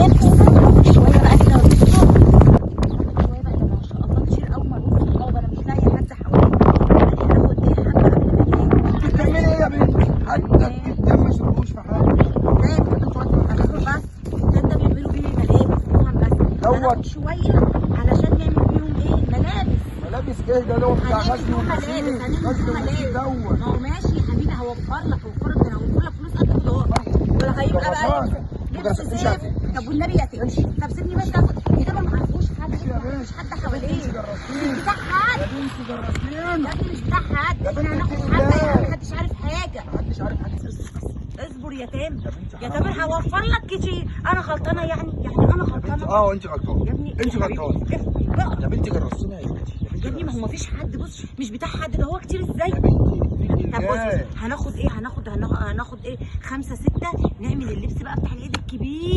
اللبس شويه بقى كده شويه بقى. ده ما شاء الله كتير قوي ملوك صحاب، انا مش لاقيه حد حواليا. يعني هناخد ايه حبه قبل ما انام. انت بتعملي ايه يا بنتي؟ حتى الكتاب ما شربوش في حاجه. ازاي انتوا هتاخدوا بس ده بيعملوا بيه ملابس طبعا، بس هناخد شويه علشان نعمل بيهم ايه ملابس. ملابس ايه ده؟ لو بتاع هنعمل غسل بيهم وغسيل ملابس، هنعمل غسل بيهم وغسيل ملابس. دوت. ما هو ماشي يا حبيبي، هوفر لك ده انا هوفر لك فلوس قد كده اهو. ولا هيبقى بقى لبس زي. طب والنبي يا ستي، طب سيبني بس اخد كده، ما معرفوش حد، مش حد حواليه، مش بتاع حد يا ابني، مش بتاع حد. احنا هناخد حبه يعني، محدش عارف حاجه. محدش عارف حاجه. اصبر يا تامر، يا تامر هوفر لك كتير. انا غلطانه يعني انا غلطانه. انت غلطانه يا ابني انت غلطانه غلطانه يا بنتي. جرستينا يا بنتي يا ابني، ما هو مفيش حد، بص مش بتاع حد، ده هو كتير ازاي. يا بنتي. طب بص هناخد ايه، هناخد ايه 5 6 نعمل اللبس بقى بتاع العيد الكبير.